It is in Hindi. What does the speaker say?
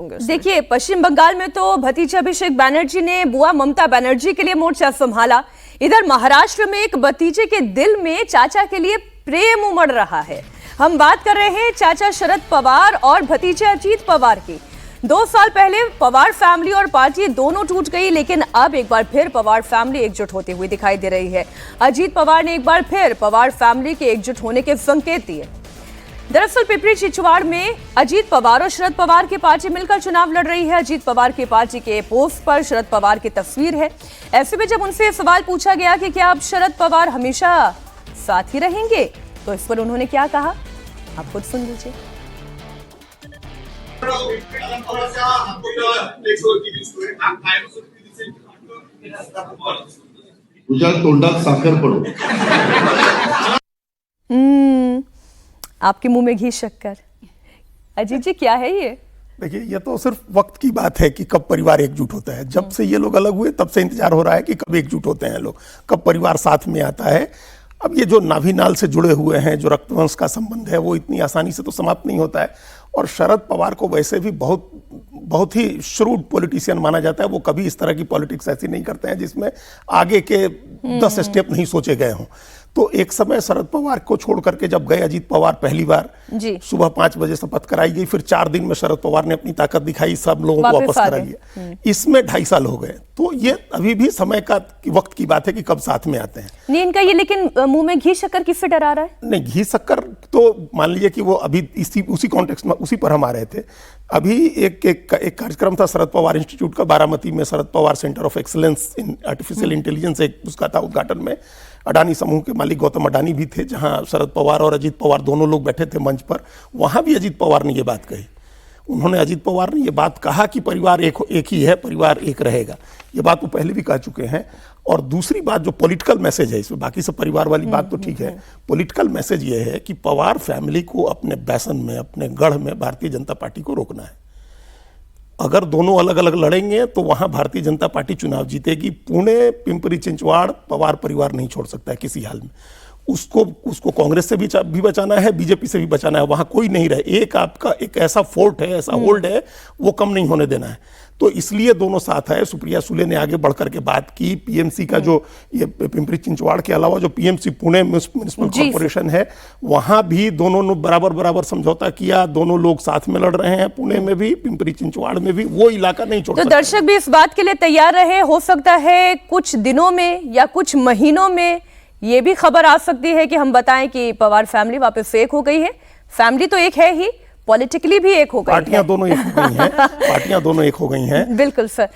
देखिए, पश्चिम बंगाल में तो भतीजे अभिषेक बैनर्जी ने बुआ ममता बनर्जी के लिए मोर्चा संभाला। इधर महाराष्ट्र में एक भतीजे के दिल में चाचा के लिए प्रेम उमड़ रहा है। हम बात कर रहे हैं चाचा शरद पवार और भतीजे अजीत पवार की। 2 साल पहले पवार फैमिली और पार्टी दोनों टूट गई, लेकिन अब एक बार फिर पवार फैमिली एकजुट होती हुई दिखाई दे रही है। अजीत पवार ने एक बार फिर पवार फैमिली के एकजुट होने के संकेत दिए। दरअसल पिपरी चिचवाड़ में अजीत पवार और शरद पवार की पार्टी मिलकर चुनाव लड़ रही है। अजीत पवार की पार्टी के पोस्ट पर शरद पवार की तस्वीर है। ऐसे में जब उनसे सवाल पूछा गया कि क्या अब शरद पवार हमेशा साथ ही रहेंगे, तो इस पर उन्होंने क्या कहा, आप खुद सुन लीजिए। तुझ्या तोंडात साखर पडो। आपके मुंह में घी शक्कर। अजीत जी, क्या है ये? देखिए, ये तो सिर्फ वक्त की बात है कि कब परिवार एकजुट होता है। जब से ये लोग अलग हुए तब से इंतजार हो रहा है कि कब एकजुट होते हैं लोग, कब परिवार साथ में आता है। अब ये जो नाभि नाल से जुड़े हुए हैं, जो रक्तवंश का संबंध है, वो इतनी आसानी से तो समाप्त नहीं होता है। और शरद पवार को वैसे भी बहुत ही श्रूड पॉलिटिशियन माना जाता है। वो कभी इस तरह की पॉलिटिक्स ऐसी नहीं करते हैं जिसमें आगे के 10 स्टेप नहीं सोचे गए हों। तो एक समय शरद पवार को छोड़ करके जब गए अजीत पवार पहली बार, सुबह 5 बजे शपथ कराई गई, फिर 4 दिन में शरद पवार ने अपनी ताकत दिखाई, सब लोगों को वापस करा लिया। इसमें 2.5 साल हो गए। तो ये अभी भी समय का वक्त की बात है कि कब साथ में आते हैं। नहीं, इनका ये लेकिन मुंह में घी शक्कर किससे डरा रहा है? नहीं, घी शक्कर तो मान लीजिए कि वो अभी उसी कॉन्टेक्स्ट में उसी पर हम आ रहे थे। अभी एक कार्यक्रम था शरद पवार इंस्टीट्यूट का बारामती में, Sharad Pawar centre of excellence in artificial intelligence, एक उसका था उद्घाटन में। अडानी समूह के मालिक गौतम अडानी भी थे, जहां शरद पवार और अजीत पवार दोनों लोग बैठे थे मंच पर। वहां भी अजीत पवार ने ये बात कही। उन्होंने, अजीत पवार ने ये बात कहा कि परिवार एक ही है, परिवार एक रहेगा। ये बात वो पहले भी कह चुके हैं। और दूसरी बात जो पॉलिटिकल मैसेज है इसमें, बाकी सब परिवार वाली बात तो ठीक है, पॉलिटिकल मैसेज ये है कि पवार फैमिली को अपने बैसन में, अपने गढ़ में भारतीय जनता पार्टी को रोकना है। अगर दोनों अलग अलग लड़ेंगे तो वहां भारतीय जनता पार्टी चुनाव जीतेगी। पुणे, पिंपरी चिंचवाड़ पवार परिवार नहीं छोड़ सकता है किसी हाल में। उसको कांग्रेस से भी बचाना है, बीजेपी से भी बचाना है। वहां कोई नहीं रहे। एक आपका एक ऐसा फोर्ट है, ऐसा होल्ड है, वो कम नहीं होने देना है। तो इसलिए दोनों साथ है। सुप्रिया सुले ने आगे बढ़कर के बात की। पीएमसी का जो ये पिंपरी चिंचवाड़ के अलावा जो पीएमसी पुणे म्युनिसिपल कॉर्पोरेशन है, वहां भी दोनों ने बराबर समझौता किया। दोनों लोग साथ में लड़ रहे हैं, पुणे में भी, पिंपरी चिंचवाड़ में भी। वो इलाका नहीं छोड़ तो दर्शक भी इस बात के लिए तैयार रहे। हो सकता है कुछ दिनों में या कुछ महीनों में ये भी खबर आ सकती है कि हम बताएं कि पवार फैमिली वापस एक हो गई है। फैमिली तो एक है ही, पॉलिटिकली भी एक हो गई है। पार्टियां दोनों एक हो गई हैं। पार्टियां दोनों एक हो गई हैं। बिल्कुल सर।